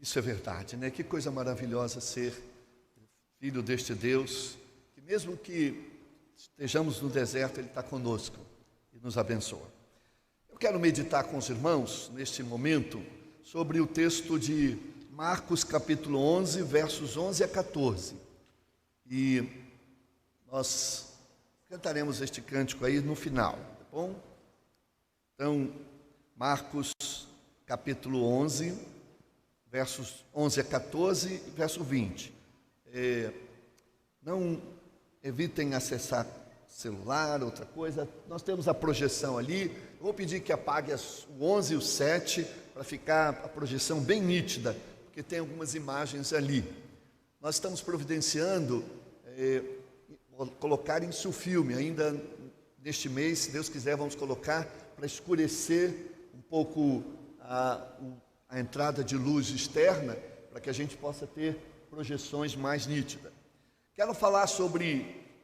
Isso é verdade, né? Que coisa maravilhosa ser filho deste Deus, que mesmo que estejamos no deserto, Ele está conosco e nos abençoa. Eu quero meditar com os irmãos, neste momento, sobre o texto de Marcos capítulo 11, versos 11 a 14. E nós cantaremos este cântico aí no final, tá bom? Então, Marcos capítulo 11, versos 11 a 14 e verso 20. Não evitem acessar celular, outra coisa. Nós temos a projeção ali. Eu vou pedir que apague o 11 e o 7 para ficar a projeção bem nítida, porque tem algumas imagens ali. Nós estamos providenciando colocar em sulfilme ainda neste mês, se Deus quiser, vamos colocar para escurecer um pouco a entrada de luz externa, para que a gente possa ter projeções mais nítidas. Quero falar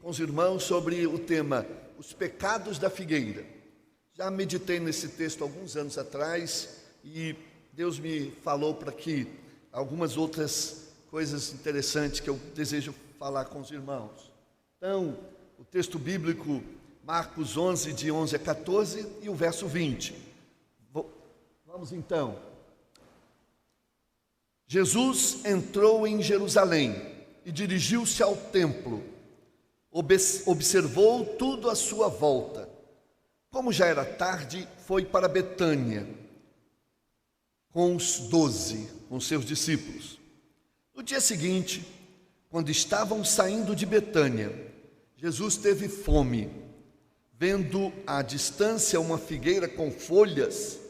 com os irmãos sobre o tema, os pecados da figueira. Já meditei nesse texto alguns anos atrás e Deus me falou para que algumas outras coisas interessantes que eu desejo falar com os irmãos. Então, o texto bíblico, Marcos 11, de 11 a 14 e o verso 20. Vamos então. Jesus entrou em Jerusalém e dirigiu-se ao templo. Observou tudo à sua volta. Como já era tarde, foi para Betânia com os 12, com seus discípulos. No dia seguinte, quando estavam saindo de Betânia, Jesus teve fome. Vendo à distância uma figueira com folhas,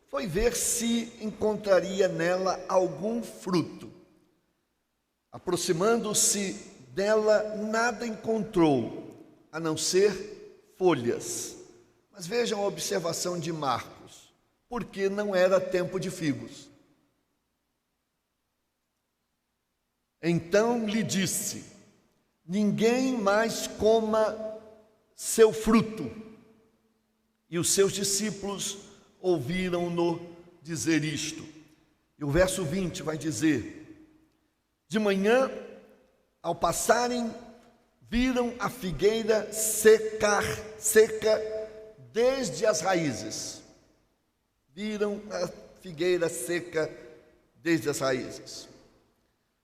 foi ver se encontraria nela algum fruto. Aproximando-se dela, nada encontrou, a não ser folhas. Mas vejam a observação de Marcos, porque não era tempo de figos. Então lhe disse: ninguém mais coma seu fruto. E os seus discípulos ouviram-no dizer isto. E o verso 20 vai dizer: de manhã, ao passarem, viram a figueira seca desde as raízes. Viram a figueira seca desde as raízes.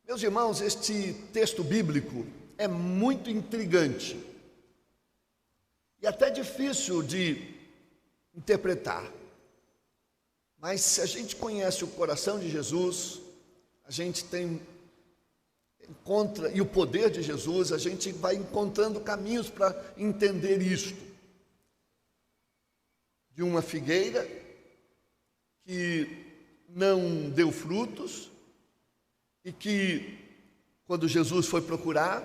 Meus irmãos, este texto bíblico é muito intrigante e até difícil de interpretar. Mas se a gente conhece o coração de Jesus, a gente encontra, e o poder de Jesus, a gente vai encontrando caminhos para entender isto. De uma figueira que não deu frutos e que, quando Jesus foi procurar,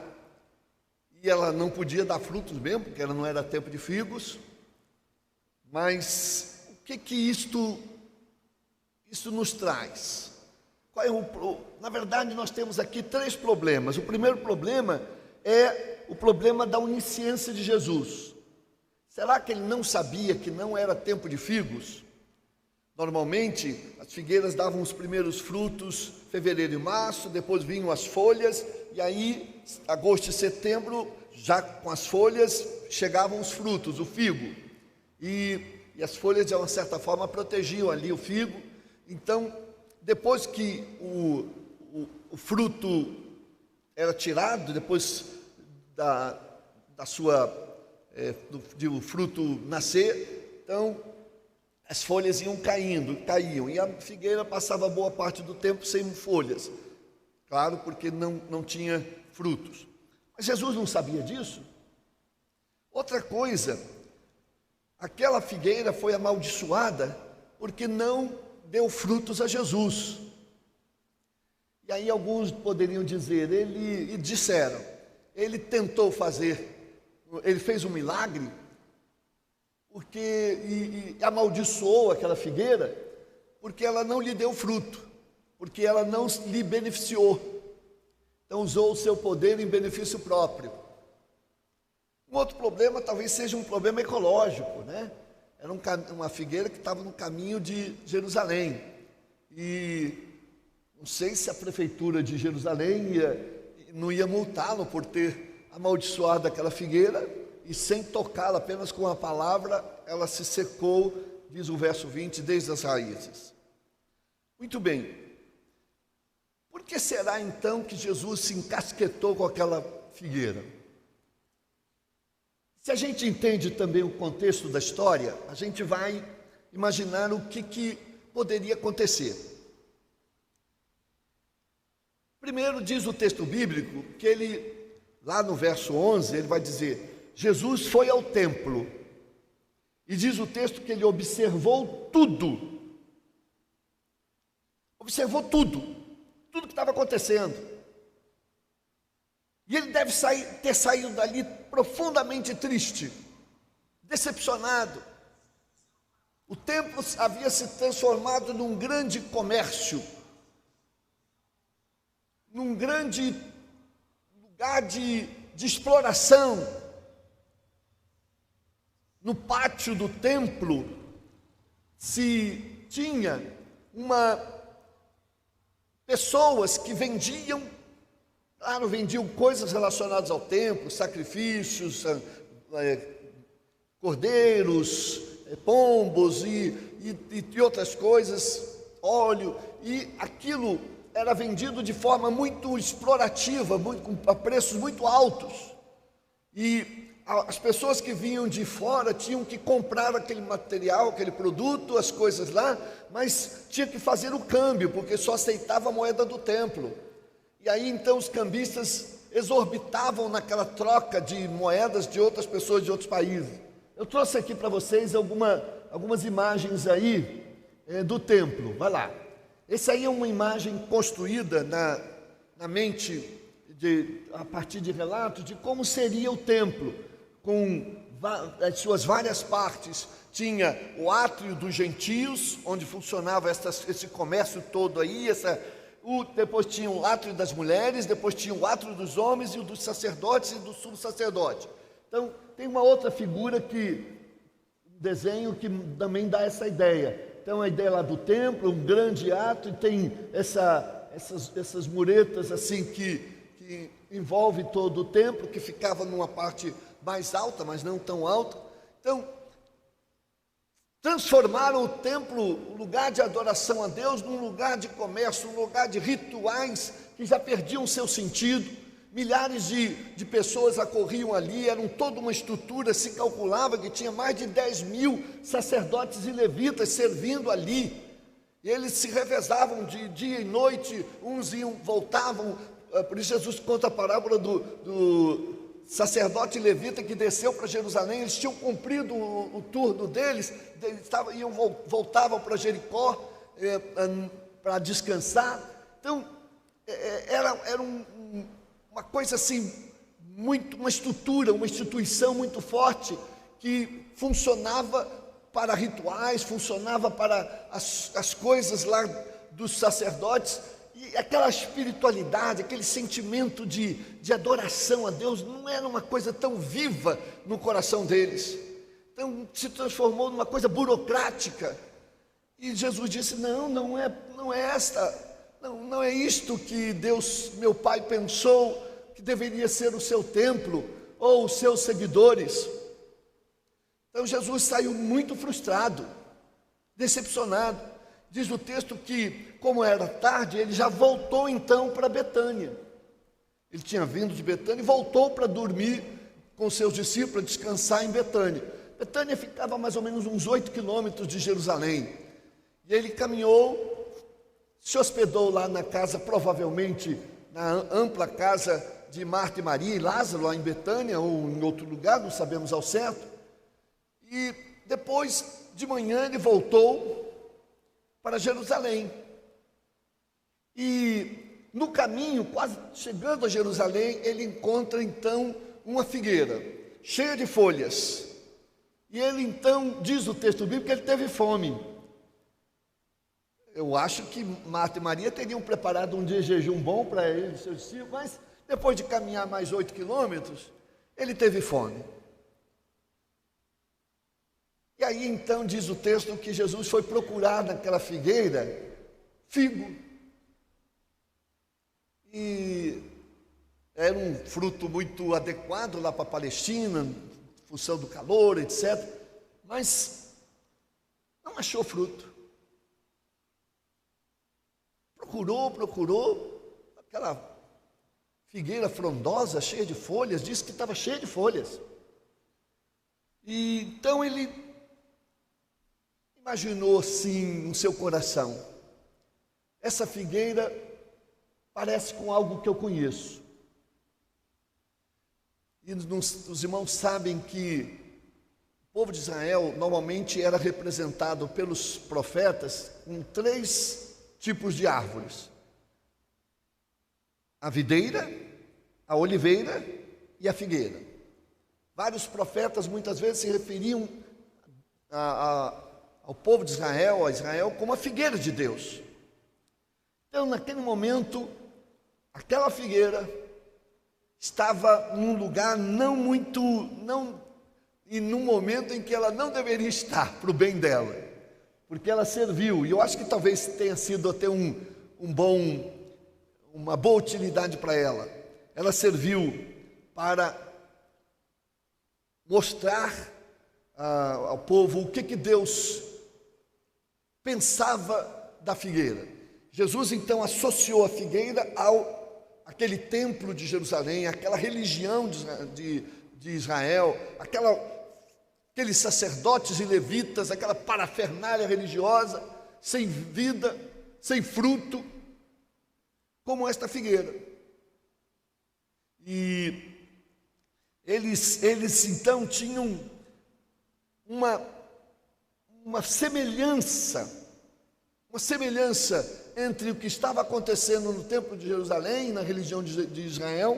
e ela não podia dar frutos mesmo, porque ela não era tempo de figos. Mas o que isto nos traz? Na verdade, nós temos aqui 3 problemas. O primeiro problema é o problema da onisciência de Jesus. Será que ele não sabia que não era tempo de figos? Normalmente, as figueiras davam os primeiros frutos em fevereiro e março, depois vinham as folhas, e aí, agosto e setembro, já com as folhas, chegavam os frutos, o figo. E as folhas, de uma certa forma, protegiam ali o figo. Então, depois que o fruto era tirado, depois do fruto nascer, então as folhas iam caíam, e a figueira passava boa parte do tempo sem folhas, claro, porque não tinha frutos. Mas Jesus não sabia disso. Outra coisa, aquela figueira foi amaldiçoada porque não deu frutos a Jesus. E aí alguns poderiam dizer, ele tentou fazer, ele fez um milagre, porque amaldiçoou aquela figueira, porque ela não lhe deu fruto, porque ela não lhe beneficiou. Então usou o seu poder em benefício próprio. Um outro problema talvez seja um problema ecológico, né? Era uma figueira que estava no caminho de Jerusalém. E Não sei se a prefeitura de Jerusalém não ia multá-lo por ter amaldiçoado aquela figueira, e sem tocá-la, apenas com a palavra, ela se secou, diz o verso 20, desde as raízes. Muito bem. Por que será então que Jesus se encasquetou com aquela figueira? Se a gente entende também o contexto da história, a gente vai imaginar o que poderia acontecer. Primeiro, diz o texto bíblico que ele, lá no verso 11, ele vai dizer: Jesus foi ao templo, e diz o texto que ele observou tudo. Observou tudo que estava acontecendo. E ele deve ter saído dali profundamente triste, decepcionado. O templo havia se transformado num grande comércio, num grande lugar de exploração. No pátio do templo se tinha pessoas que vendiam coisas relacionadas ao templo, sacrifícios, cordeiros, pombos e outras coisas, óleo, e aquilo era vendido de forma muito explorativa, a preços muito altos, e as pessoas que vinham de fora tinham que comprar aquele material, aquele produto, as coisas lá, mas tinha que fazer o câmbio, porque só aceitava a moeda do templo. E aí então os cambistas exorbitavam naquela troca de moedas de outras pessoas de outros países. Eu trouxe aqui para vocês algumas imagens aí do templo. Vai lá. Essa aí é uma imagem construída na mente, a partir de relatos de como seria o templo, com as suas várias partes. Tinha o átrio dos gentios, onde funcionava esse comércio todo aí, depois tinha o átrio das mulheres, depois tinha o átrio dos homens e o dos sacerdotes e do sumo-sacerdote. Então, tem uma outra figura desenho que também dá essa ideia. Então, a ideia lá do templo, um grande átrio, tem essas muretas assim que envolve todo o templo, que ficava numa parte mais alta, mas não tão alta. Então, transformaram o templo, o lugar de adoração a Deus, num lugar de comércio, um lugar de rituais que já perdiam seu sentido. Milhares de pessoas acorriam ali, eram toda uma estrutura, se calculava que tinha mais de 10.000 sacerdotes e levitas servindo ali. E eles se revezavam de dia e noite, uns voltavam. Por isso Jesus conta a parábola do sacerdote levita que desceu para Jerusalém. Eles tinham cumprido o turno deles, voltavam para Jericó para descansar. Então, era uma coisa assim, uma estrutura, uma instituição muito forte, que funcionava para rituais, funcionava para as coisas lá dos sacerdotes. E aquela espiritualidade, aquele sentimento de adoração a Deus não era uma coisa tão viva no coração deles. Então se transformou numa coisa burocrática. E Jesus disse: não é isto que Deus, meu Pai, pensou que deveria ser o seu templo ou os seus seguidores. Então Jesus saiu muito frustrado, decepcionado. Diz o texto que, como era tarde, ele já voltou então para Betânia. Ele tinha vindo de Betânia e voltou para dormir com seus discípulos, descansar em Betânia. Betânia ficava a mais ou menos uns 8 quilômetros de Jerusalém. E ele caminhou, se hospedou lá na casa, provavelmente na ampla casa de Marta e Maria e Lázaro, lá em Betânia ou em outro lugar, não sabemos ao certo. E depois de manhã ele voltou para Jerusalém. E no caminho, quase chegando a Jerusalém, ele encontra então uma figueira cheia de folhas. E ele então, diz o texto bíblico, que ele teve fome. Eu acho que Marta e Maria teriam preparado um dia de jejum bom para ele e seus discípulos, mas depois de caminhar mais 8 quilômetros, ele teve fome. E aí então diz o texto que Jesus foi procurar naquela figueira figo. e era um fruto muito adequado lá para a Palestina, em função do calor, etc. Mas não achou fruto. Procurou, aquela figueira frondosa, cheia de folhas, disse que estava cheia de folhas. E então ele imaginou assim no seu coração: essa figueira parece com algo que eu conheço. E os irmãos sabem que o povo de Israel normalmente era representado pelos profetas com 3 tipos de árvores: a videira, a oliveira e a figueira. Vários profetas muitas vezes se referiam ao povo de Israel, a Israel, como a figueira de Deus. Então, naquele momento, aquela figueira estava num lugar e num momento em que ela não deveria estar, para o bem dela, porque ela serviu, e eu acho que talvez tenha sido até uma boa utilidade para ela. Ela serviu para mostrar ao povo o que Deus pensava da figueira. Jesus então associou a figueira àquele templo de Jerusalém, aquela religião de Israel, aqueles sacerdotes e levitas, aquela parafernália religiosa, sem vida, sem fruto, como esta figueira. E eles então tinham uma semelhança entre o que estava acontecendo no templo de Jerusalém, na religião de Israel,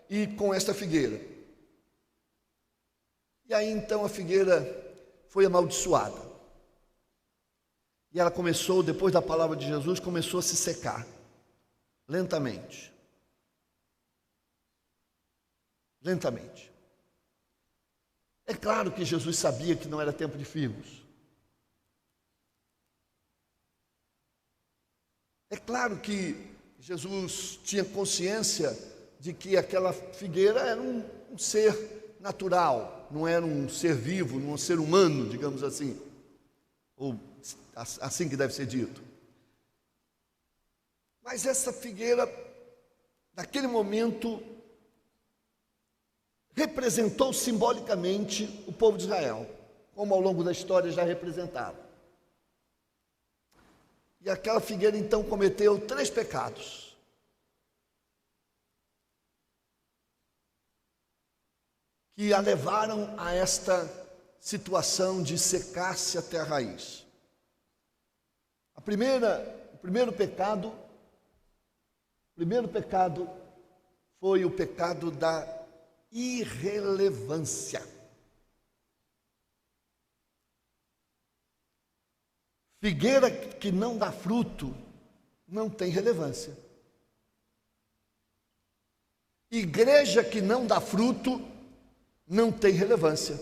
e com esta figueira. E aí então a figueira foi amaldiçoada. E ela começou, depois da palavra de Jesus, começou a se secar, lentamente. Lentamente. É claro que Jesus sabia que não era tempo de figos. É claro que Jesus tinha consciência de que aquela figueira era um ser natural, não era um ser vivo, não um ser humano, digamos assim, ou assim que deve ser dito. Mas essa figueira, naquele momento, representou simbolicamente o povo de Israel, como ao longo da história já representava. E aquela figueira então cometeu 3 pecados. Que a levaram a esta situação de secar-se até a raiz. O primeiro pecado foi o pecado da irrelevância. Figueira que não dá fruto não tem relevância. Igreja que não dá fruto não tem relevância.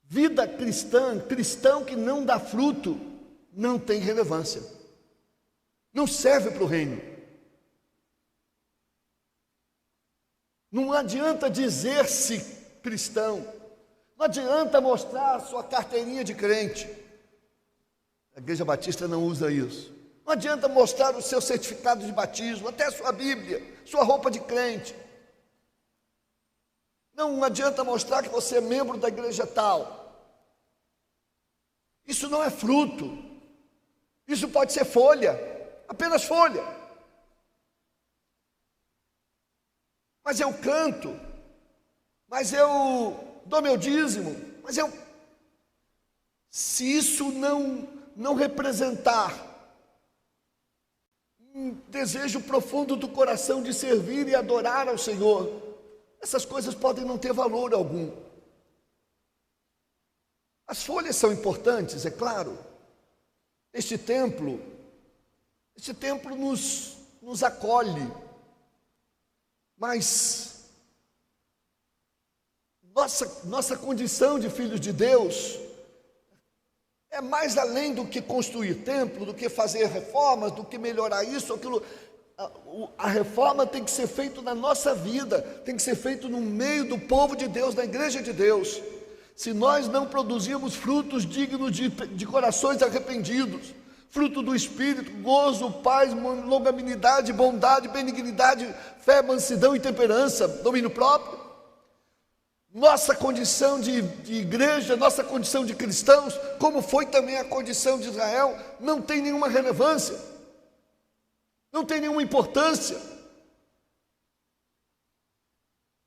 Vida cristã, cristão que não dá fruto, não tem relevância. Não serve para o reino. Não adianta dizer-se cristão. Não adianta mostrar a sua carteirinha de crente. A Igreja Batista não usa isso. Não adianta mostrar o seu certificado de batismo, até a sua Bíblia, sua roupa de crente. Não adianta mostrar que você é membro da igreja tal. Isso não é fruto. Isso pode ser folha, apenas folha. Mas eu canto, mas eu dou meu dízimo, se isso não representar um desejo profundo do coração de servir e adorar ao Senhor, essas coisas podem não ter valor algum. As folhas são importantes, é claro. Este templo nos acolhe, mas nossa condição de filhos de Deus é mais além do que construir templo, do que fazer reformas, do que melhorar isso ou aquilo. A reforma tem que ser feita na nossa vida, tem que ser feita no meio do povo de Deus, na igreja de Deus. Se nós não produzirmos frutos dignos de corações arrependidos, fruto do Espírito, gozo, paz, longanimidade, bondade, benignidade, fé, mansidão e temperança, domínio próprio, nossa condição de igreja, nossa condição de cristãos, como foi também a condição de Israel, não tem nenhuma relevância, não tem nenhuma importância.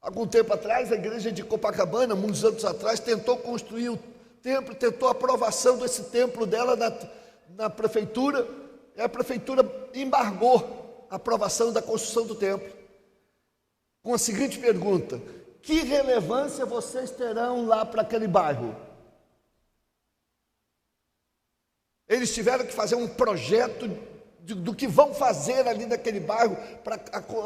Algum tempo atrás, a igreja de Copacabana, muitos anos atrás, tentou construir o templo, tentou a aprovação desse templo dela na prefeitura, e a prefeitura embargou a aprovação da construção do templo, com a seguinte pergunta: que relevância vocês terão lá para aquele bairro? Eles tiveram que fazer um projeto do que vão fazer ali naquele bairro para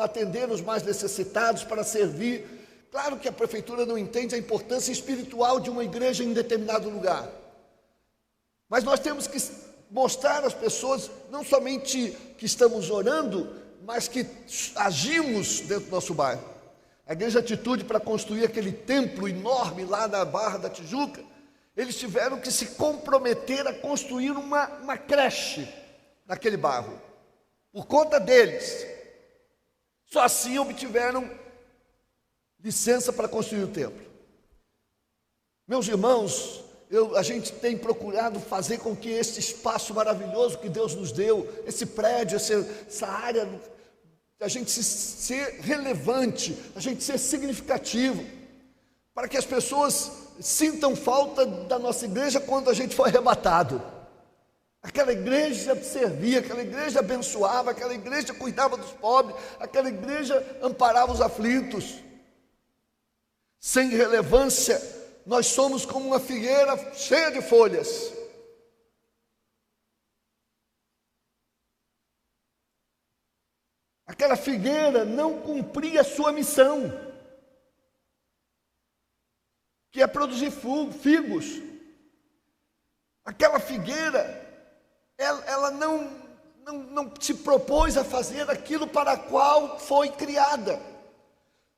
atender os mais necessitados, para servir. Claro que a prefeitura não entende a importância espiritual de uma igreja em determinado lugar, mas nós temos que mostrar às pessoas não somente que estamos orando, mas que agimos dentro do nosso bairro. A Igreja Atitude, para construir aquele templo enorme lá na Barra da Tijuca, eles tiveram que se comprometer a construir uma creche naquele bairro, por conta deles. Só assim obtiveram licença para construir o templo. Meus irmãos, a gente tem procurado fazer com que esse espaço maravilhoso que Deus nos deu, esse prédio, essa área, a gente ser relevante, a gente ser significativo, para que as pessoas sintam falta da nossa igreja quando a gente for arrebatado. Aquela igreja servia, aquela igreja abençoava, aquela igreja cuidava dos pobres, aquela igreja amparava os aflitos. Sem relevância, nós somos como uma figueira cheia de folhas. Aquela figueira não cumpria a sua missão, que é produzir figos. Aquela figueira, ela não se propôs a fazer aquilo para a qual foi criada.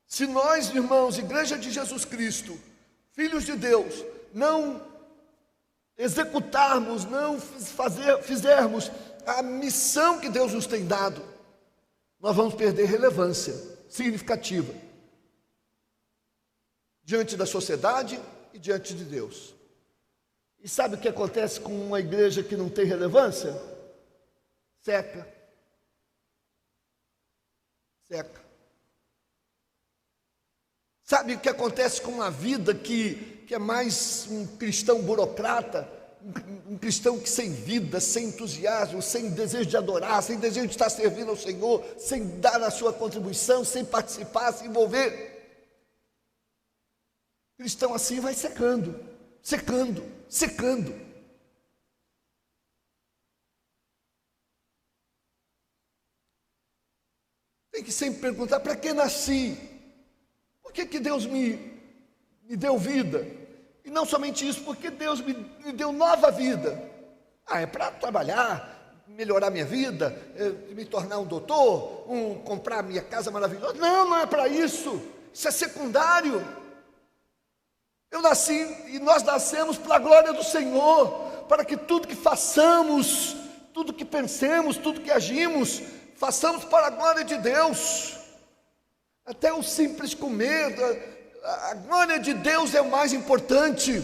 Se nós, irmãos, Igreja de Jesus Cristo, filhos de Deus, não executarmos, não fizermos a missão que Deus nos tem dado, nós vamos perder relevância significativa diante da sociedade e diante de Deus. E sabe o que acontece com uma igreja que não tem relevância? Seca. Seca. Sabe o que acontece com uma vida que é mais um cristão burocrata, um cristão que sem vida, sem entusiasmo, sem desejo de adorar, sem desejo de estar servindo ao Senhor, sem dar a sua contribuição, sem participar, se envolver? Cristão assim vai secando, secando, secando. Tem que sempre perguntar: para que nasci? Por que Deus me deu vida? E não somente isso, porque Deus me deu nova vida. É para trabalhar, melhorar minha vida, me tornar um doutor, comprar minha casa maravilhosa. Não é para isso. Isso é secundário. Eu nasci e nós nascemos para a glória do Senhor, para que tudo que façamos, tudo que pensemos, tudo que agimos, façamos para a glória de Deus. Até o simples comer, a glória de Deus é o mais importante.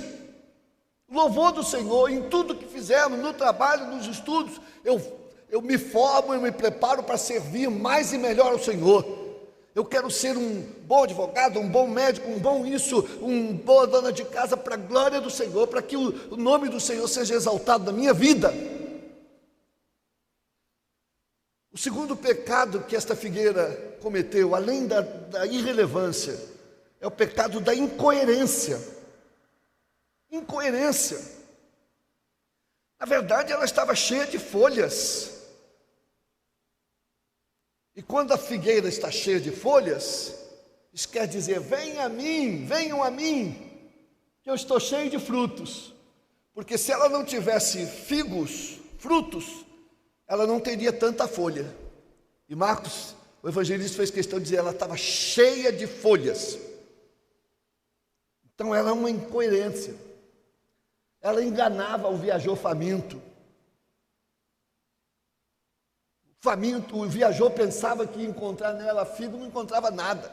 O louvor do Senhor, em tudo que fizermos, no trabalho, nos estudos, eu me formo, eu me preparo para servir mais e melhor ao Senhor. Eu quero ser um bom advogado, um bom médico, um bom isso, uma boa dona de casa, para a glória do Senhor, para que o nome do Senhor seja exaltado na minha vida. O segundo pecado que esta figueira cometeu, além da irrelevância, é o pecado da incoerência. Incoerência. Na verdade, ela estava cheia de folhas. E quando a figueira está cheia de folhas, isso quer dizer: venham a mim, que eu estou cheio de frutos. Porque se ela não tivesse frutos, ela não teria tanta folha. E Marcos, o evangelista, fez questão de dizer, ela estava cheia de folhas. Então era uma incoerência. Ela enganava o viajor faminto. Faminto, o viajor pensava que ia encontrar nela figo, não encontrava nada.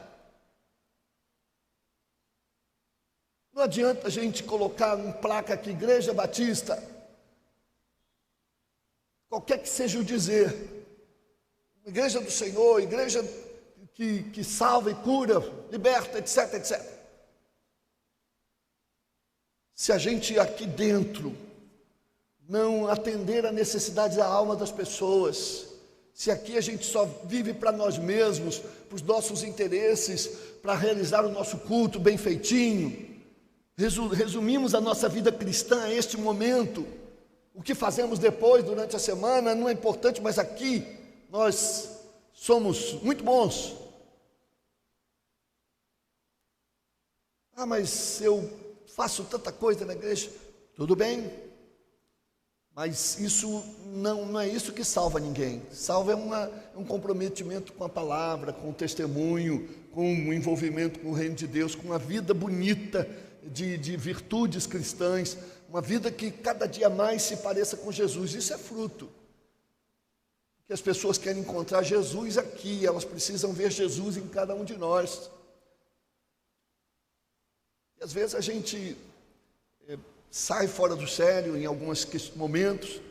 Não adianta a gente colocar uma placa aqui, Igreja Batista, qualquer que seja o dizer, Igreja do Senhor, igreja que salva e cura, liberta, etc, etc. Se a gente aqui dentro não atender a necessidade da alma das pessoas, se aqui a gente só vive para nós mesmos, para os nossos interesses, para realizar o nosso culto bem feitinho, resumimos a nossa vida cristã a este momento, o que fazemos depois, durante a semana, não é importante, mas aqui nós somos muito bons. Ah, mas eu faço tanta coisa na igreja. Tudo bem, mas isso não é isso que salva ninguém. Salva um comprometimento com a palavra, com o testemunho, com o envolvimento com o reino de Deus, com uma vida bonita de virtudes cristãs, uma vida que cada dia mais se pareça com Jesus. Isso é fruto. Que as pessoas querem encontrar Jesus aqui, elas precisam ver Jesus em cada um de nós. E às vezes a gente sai fora do sério em alguns momentos,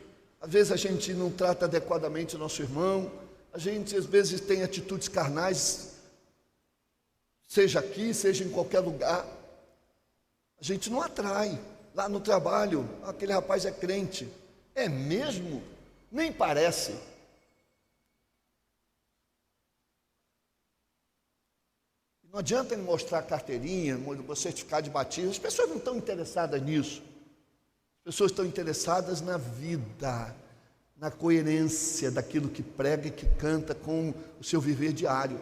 às vezes a gente não trata adequadamente o nosso irmão, a gente às vezes tem atitudes carnais, seja aqui, seja em qualquer lugar. A gente não atrai. Lá no trabalho, aquele rapaz é crente. É mesmo? Nem parece. Não adianta ele mostrar a carteirinha, o certificado de batismo. As pessoas não estão interessadas nisso. As pessoas estão interessadas na vida, na coerência daquilo que prega e que canta com o seu viver diário.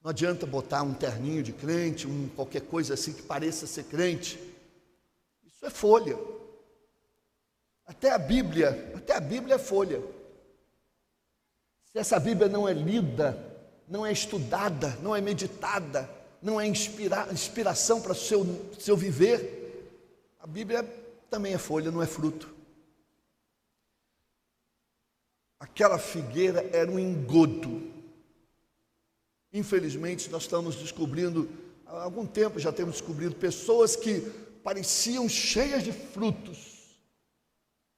Não adianta botar um terninho de crente, qualquer coisa assim que pareça ser crente. Isso é folha. Até a Bíblia é folha. Se essa Bíblia não é lida, não é estudada, não é meditada, não é inspiração para o seu viver, a Bíblia também é folha, não é fruto. Aquela figueira era um engodo. Infelizmente, nós estamos descobrindo, há algum tempo já temos descobrido pessoas que pareciam cheias de frutos,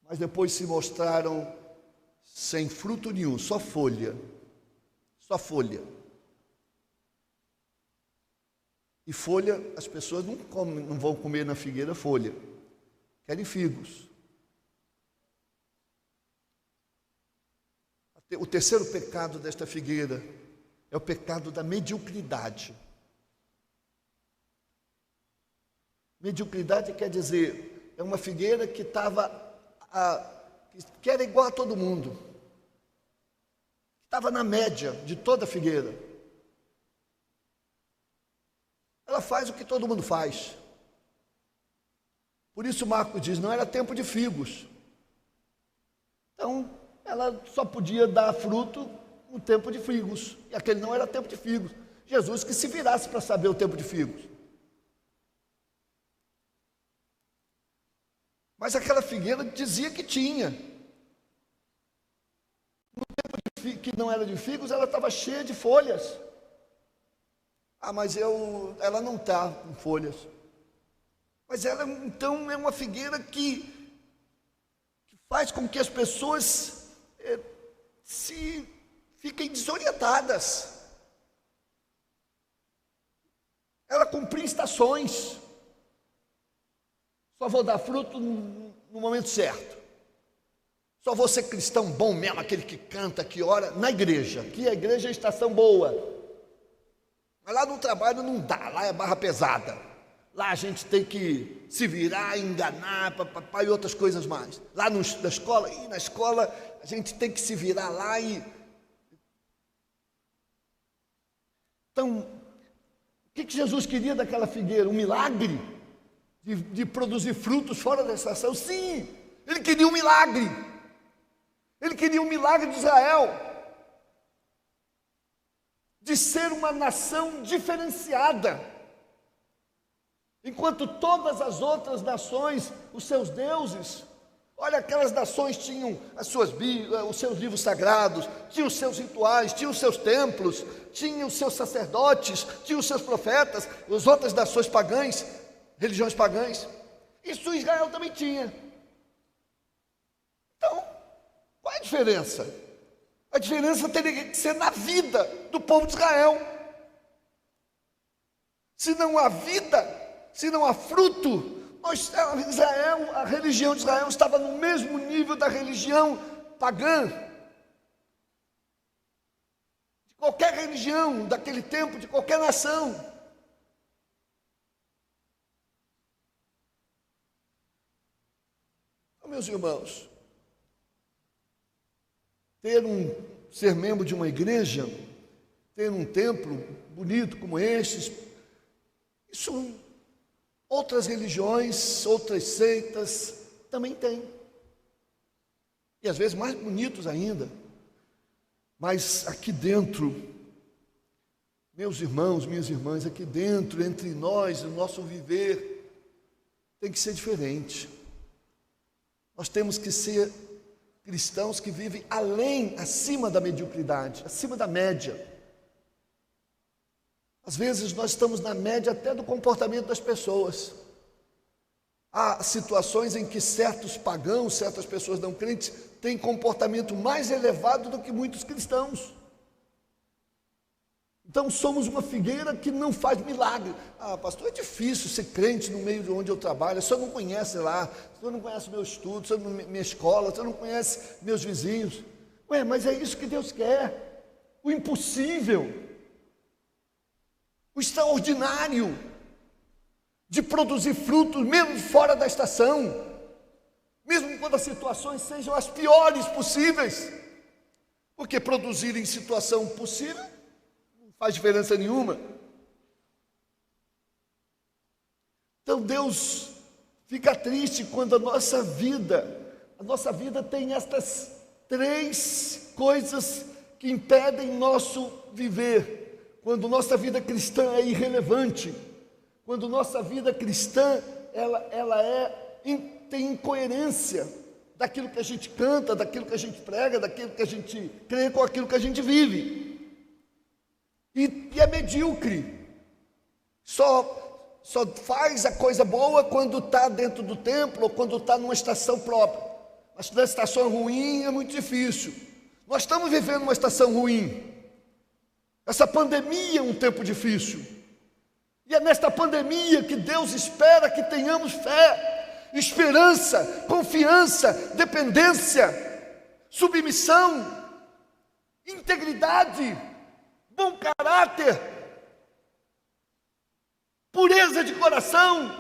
mas depois se mostraram sem fruto nenhum, só folha. Só folha. E folha, as pessoas não vão comer na figueira folha, querem figos. O terceiro pecado desta figueira é o pecado da mediocridade. Mediocridade quer dizer, é uma figueira que que era igual a todo mundo, estava na média de toda a figueira. Ela faz o que todo mundo faz. Por isso Marcos diz, não era tempo de figos. Então, ela só podia dar fruto no tempo de figos. E aquele não era tempo de figos. Jesus que se virasse para saber o tempo de figos. Mas aquela figueira dizia que tinha. No tempo que não era de figos, ela estava cheia de folhas. Ah, mas ela não está com folhas. Mas ela, então, é uma figueira que faz com que as pessoas fiquem desorientadas. Ela cumpria estações. Só vou dar fruto no momento certo. Só vou ser cristão bom mesmo, aquele que canta, que ora, na igreja. Aqui a igreja é estação boa. Mas lá no trabalho não dá, lá é barra pesada. Lá a gente tem que se virar, enganar, papapá, e outras coisas mais. Lá na escola a gente tem que se virar lá e... Então, o que Jesus queria daquela figueira? Um milagre? De produzir frutos fora da estação? Sim, ele queria um milagre. Ele queria o milagre de Israel, de ser uma nação diferenciada. Enquanto todas as outras nações, os seus deuses, olha, aquelas nações tinham os seus livros sagrados, tinham os seus rituais, tinham os seus templos, tinham os seus sacerdotes, tinham os seus profetas, as outras nações pagãs, religiões pagãs. Isso Israel também tinha. Então, qual é a diferença? A diferença teria que ser na vida do povo de Israel. Se não há vida, se não há fruto, Israel, a religião de Israel estava no mesmo nível da religião pagã. De qualquer religião daquele tempo, de qualquer nação. Então, meus irmãos, ser membro de uma igreja, ter um templo bonito como estes, isso outras religiões, outras seitas também têm. E às vezes mais bonitos ainda. Mas aqui dentro, meus irmãos, minhas irmãs, aqui dentro, entre nós, o nosso viver, tem que ser diferente. Nós temos que ser cristãos que vivem acima da mediocridade, acima da média. Às vezes nós estamos na média até do comportamento das pessoas. Há situações em que certos pagãos, certas pessoas não crentes, têm comportamento mais elevado do que muitos cristãos. Então somos uma figueira que não faz milagre. Ah, pastor, é difícil ser crente no meio de onde eu trabalho, o senhor não conhece lá, o senhor não conhece meu estudo, o senhor não, minha escola, o senhor não conhece meus vizinhos. Ué, mas é isso que Deus quer, o impossível, o extraordinário, de produzir frutos mesmo fora da estação, mesmo quando as situações sejam as piores possíveis, porque produzir em situação possível não faz diferença nenhuma. Então Deus fica triste quando a nossa vida tem estas três coisas que impedem nosso viver. Quando nossa vida cristã é irrelevante, quando nossa vida cristã tem incoerência daquilo que a gente canta, daquilo que a gente prega, daquilo que a gente crê com aquilo que a gente vive. E é medíocre. Só faz a coisa boa quando está dentro do templo ou quando está numa estação própria. Mas na estação ruim é muito difícil. Nós estamos vivendo uma estação ruim. Essa pandemia é um tempo difícil. E é nesta pandemia que Deus espera que tenhamos fé, esperança, confiança, dependência, submissão, integridade, bom caráter, pureza de coração,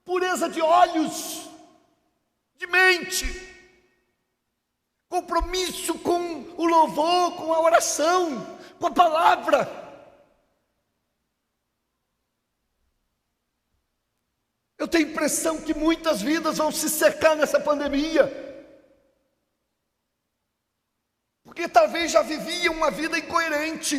pureza de olhos, de mente, compromisso com o louvor, com a oração, com a palavra. Eu tenho a impressão que muitas vidas vão se secar nessa pandemia, porque talvez já viviam uma vida incoerente.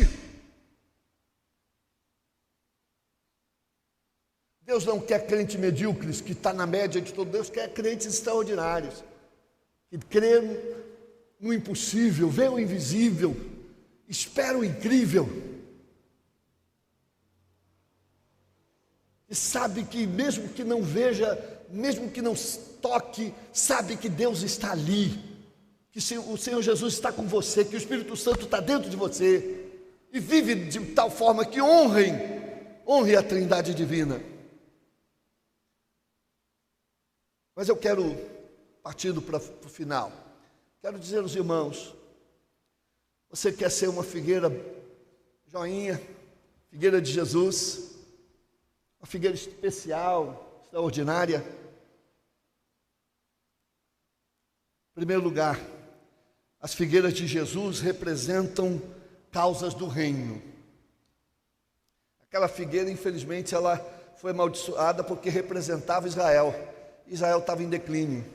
Deus não quer crentes medíocres, que está na média de todo. Deus quer crentes extraordinários, que crê no impossível, vê o invisível, espera o incrível. E sabe que mesmo que não veja, mesmo que não toque, sabe que Deus está ali, que o Senhor Jesus está com você, que o Espírito Santo está dentro de você, e vive de tal forma que honre a Trindade divina. Mas eu quero, partindo para o final, quero dizer aos irmãos, você quer ser uma figueira joinha, figueira de Jesus, uma figueira especial, extraordinária? Em primeiro lugar, as figueiras de Jesus representam causas do reino. Aquela figueira, infelizmente, ela foi amaldiçoada porque representava Israel. Israel estava em declínio.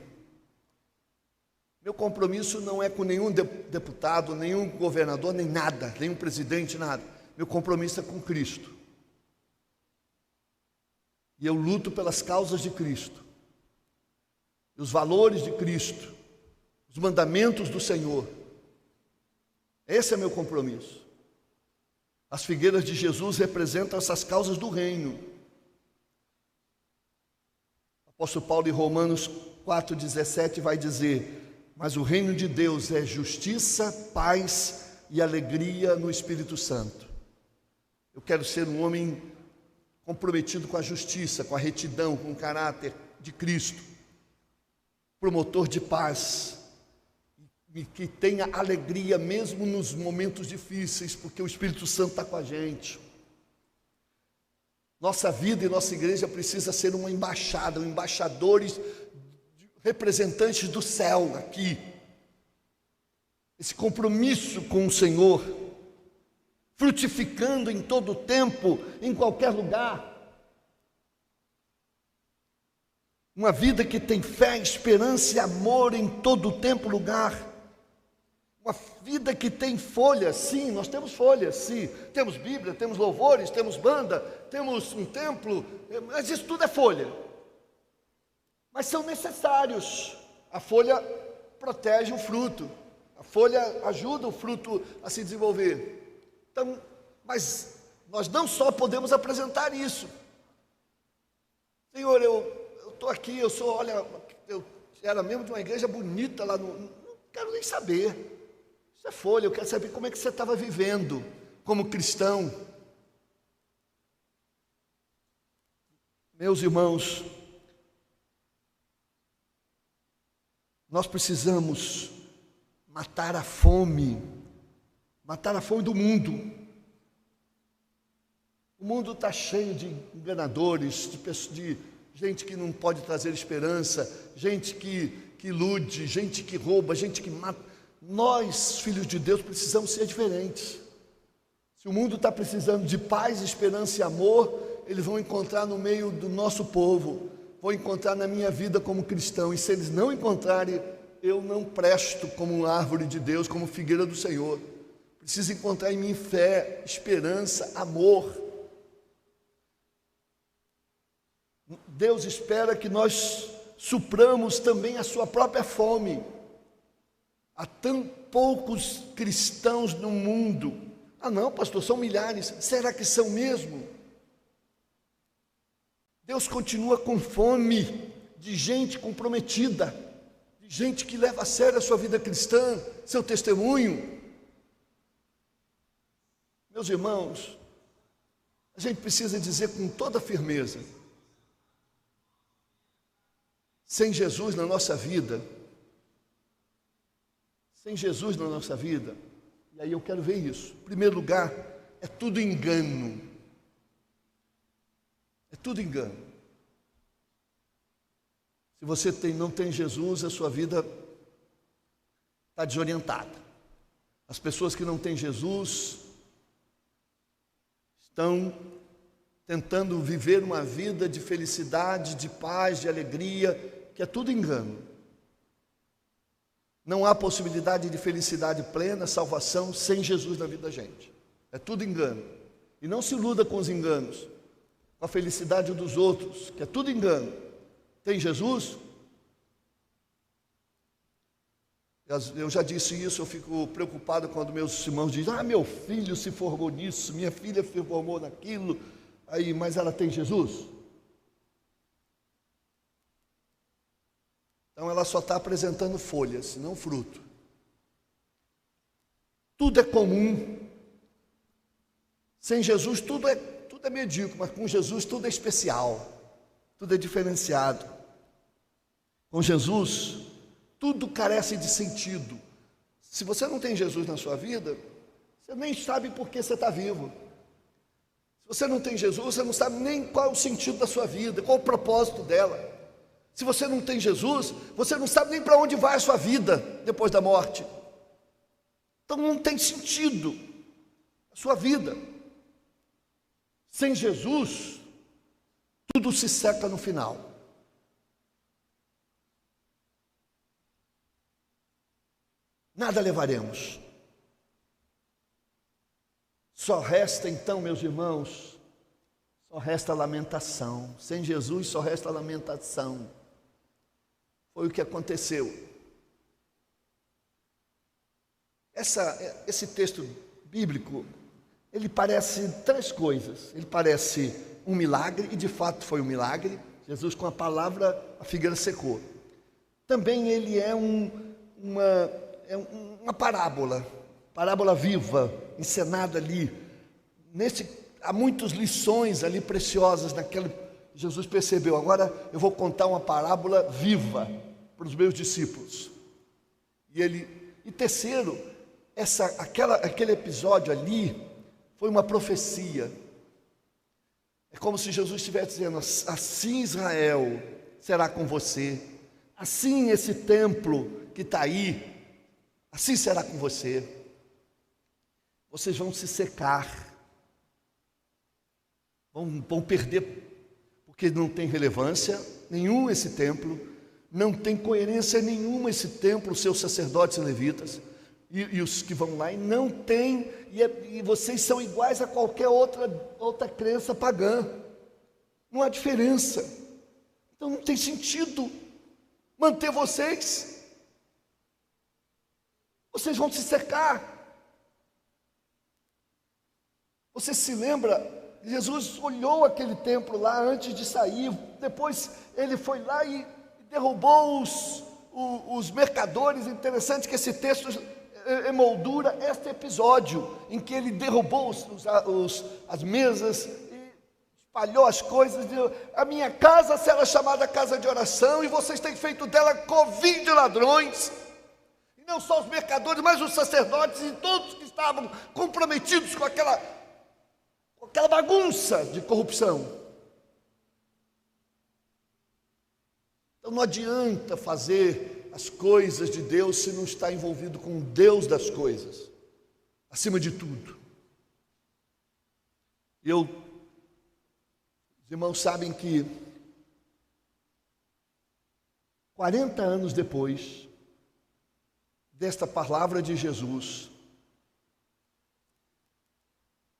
Meu compromisso não é com nenhum deputado, nenhum governador, nem nada, nenhum presidente, nada. Meu compromisso é com Cristo. E eu luto pelas causas de Cristo, os valores de Cristo, os mandamentos do Senhor. Esse é meu compromisso. As figueiras de Jesus representam essas causas do reino. O apóstolo Paulo, em Romanos 4,17, vai dizer: mas o reino de Deus é justiça, paz e alegria no Espírito Santo. Eu quero ser um homem comprometido com a justiça, com a retidão, com o caráter de Cristo, promotor de paz, e que tenha alegria mesmo nos momentos difíceis, porque o Espírito Santo está com a gente. Nossa vida e nossa igreja precisa ser uma embaixada, embaixadores, representantes do céu aqui. Esse compromisso com o Senhor, frutificando em todo o tempo, em qualquer lugar. Uma vida que tem fé, esperança e amor em todo o tempo e lugar. Uma vida que tem folhas, sim, nós temos folhas, sim. Temos Bíblia, temos louvores, temos banda, temos um templo, mas isso tudo é folha. Mas são necessários. A folha protege o fruto, a folha ajuda o fruto a se desenvolver. Então, mas nós não só podemos apresentar isso. Senhor, eu estou aqui, olha, eu era membro de uma igreja bonita lá não quero nem saber. Isso é folha, eu quero saber como é que você estava vivendo como cristão. Meus irmãos, nós precisamos matar a fome do mundo. O mundo está cheio de enganadores, de gente que não pode trazer esperança, gente que ilude, gente que rouba, gente que mata. Nós, filhos de Deus, precisamos ser diferentes. Se o mundo está precisando de paz, esperança e amor, eles vão encontrar no meio do nosso povo, vão encontrar na minha vida como cristão. E se eles não encontrarem, eu não presto como uma árvore de Deus, como figueira do Senhor. Preciso encontrar em mim fé, esperança, amor. Deus espera que nós supramos também a sua própria fome. Há tão poucos cristãos no mundo. Ah não, pastor, são milhares. Será que são mesmo? Deus continua com fome de gente comprometida, de gente que leva a sério a sua vida cristã, seu testemunho. Meus irmãos, a gente precisa dizer com toda firmeza: sem Jesus na nossa vida, e aí eu quero ver isso. Em primeiro lugar, é tudo engano. É tudo engano. Se você não tem Jesus, a sua vida está desorientada. As pessoas que não têm Jesus estão tentando viver uma vida de felicidade, de paz, de alegria, que é tudo engano. Não há possibilidade de felicidade plena, salvação, sem Jesus na vida da gente. É tudo engano. E não se iluda com os enganos, com a felicidade dos outros, que é tudo engano. Tem Jesus? Eu já disse isso, eu fico preocupado quando meus irmãos dizem: meu filho se formou nisso, minha filha se formou naquilo, aí, mas ela tem Jesus? Então ela só está apresentando folhas, não fruto. Tudo é comum. Sem Jesus tudo é medíocre, mas com Jesus tudo é especial, tudo é diferenciado. Com Jesus tudo carece de sentido. Se você não tem Jesus na sua vida, você nem sabe por que você está vivo. Se você não tem Jesus, você não sabe nem qual é o sentido da sua vida, qual é o propósito dela. Se você não tem Jesus, você não sabe nem para onde vai a sua vida depois da morte. Então não tem sentido a sua vida. Sem Jesus, tudo se seca no final. nada levaremos. Só resta então, meus irmãos, só resta lamentação. Sem Jesus só resta lamentação. Foi o que aconteceu. Esse texto bíblico, ele parece três coisas. Ele parece um milagre, e de fato foi um milagre. Jesus, com a palavra, a figueira secou. Também ele é uma parábola viva, encenada ali. Há muitas lições ali preciosas naquela. Jesus percebeu, agora eu vou contar uma parábola viva para os meus discípulos. E terceiro, aquele episódio ali foi uma profecia. É como se Jesus estivesse dizendo, assim Israel será com você, assim esse templo que está aí, assim será com você. Vocês vão se secar, vão perder, porque não tem relevância nenhuma esse templo, não tem coerência nenhuma esse templo, os seus sacerdotes e levitas, e os que vão lá, e não tem, e vocês são iguais a qualquer outra crença pagã, não há diferença, então não tem sentido manter vocês vão se secar. Você se lembra, Jesus olhou aquele templo lá antes de sair, depois ele foi lá e derrubou os mercadores. Interessante que esse texto emoldura este episódio em que ele derrubou as mesas e espalhou as coisas. A minha casa será chamada casa de oração e vocês têm feito dela covil de ladrões. E não só os mercadores, mas os sacerdotes e todos que estavam comprometidos com aquela bagunça de corrupção. Então não adianta fazer as coisas de Deus se não está envolvido com o Deus das coisas, acima de tudo. Os irmãos sabem que 40 anos depois desta palavra de Jesus,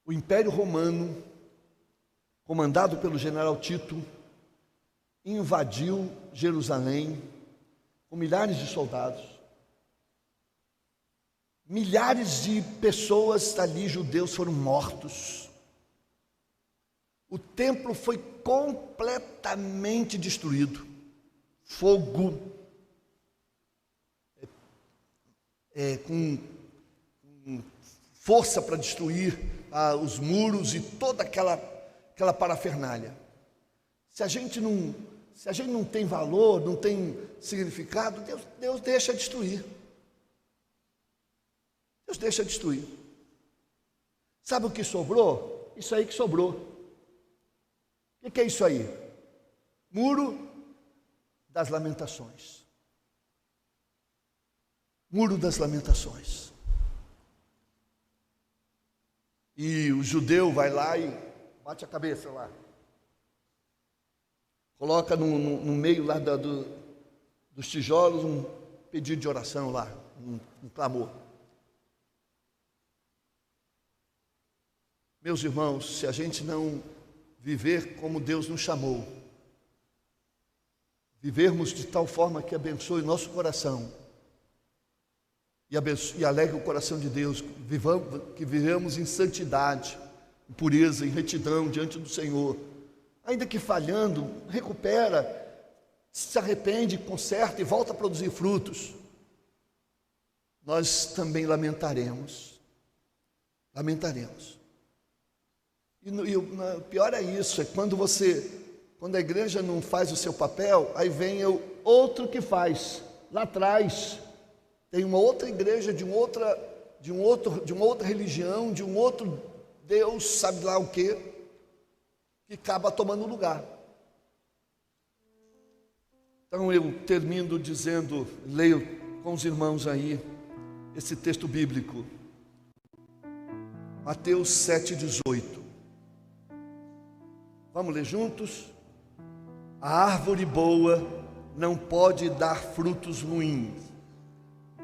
o Império Romano, comandado pelo general Tito, invadiu Jerusalém com milhares de soldados. Milhares de pessoas ali, judeus, foram mortos. O templo foi completamente destruído. Fogo, com força para destruir os muros e toda aquela parafernália. Se a gente não tem valor, não tem significado, Deus deixa destruir. Deus deixa destruir. Sabe o que sobrou? Isso aí que sobrou. O que é isso aí? Muro das Lamentações. Muro das Lamentações. E o judeu vai lá e bate a cabeça lá. Coloca no meio lá dos tijolos um pedido de oração lá, um clamor. Meus irmãos, se a gente não viver como Deus nos chamou, vivermos de tal forma que abençoe o nosso coração e alegre o coração de Deus, que vivamos em santidade, em pureza, em retidão diante do Senhor, ainda que falhando, recupera, se arrepende, conserta e volta a produzir frutos, nós também lamentaremos. E o pior é isso, é quando a igreja não faz o seu papel, aí vem o outro que faz. Lá atrás tem uma outra igreja de uma outra religião, de um outro Deus, sabe lá o quê, que acaba tomando lugar. Então eu termino dizendo, leio com os irmãos aí esse texto bíblico, Mateus 7,18. Vamos ler juntos? A árvore boa não pode dar frutos ruins,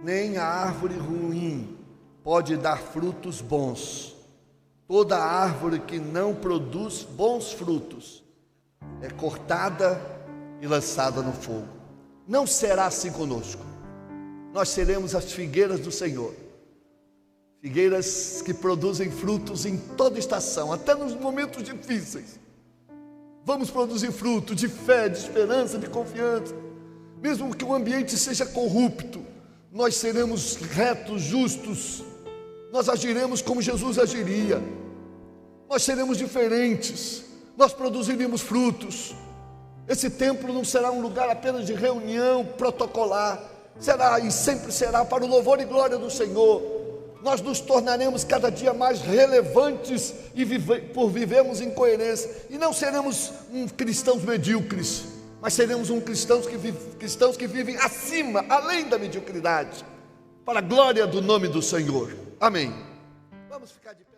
nem a árvore ruim pode dar frutos bons. Toda árvore que não produz bons frutos é cortada e lançada no fogo. Não será assim conosco. Nós seremos as figueiras do Senhor, figueiras que produzem frutos em toda estação, até nos momentos difíceis. Vamos produzir fruto de fé, de esperança, de confiança. Mesmo que o ambiente seja corrupto, nós seremos retos, justos. Nós agiremos como Jesus agiria. Nós seremos diferentes. Nós produziremos frutos. Esse templo não será um lugar apenas de reunião protocolar. Será e sempre será para o louvor e glória do Senhor. Nós nos tornaremos cada dia mais relevantes por vivermos em coerência. E não seremos cristãos medíocres, mas seremos cristãos que vivem acima, além da mediocridade, para a glória do nome do Senhor. Amém. Vamos ficar de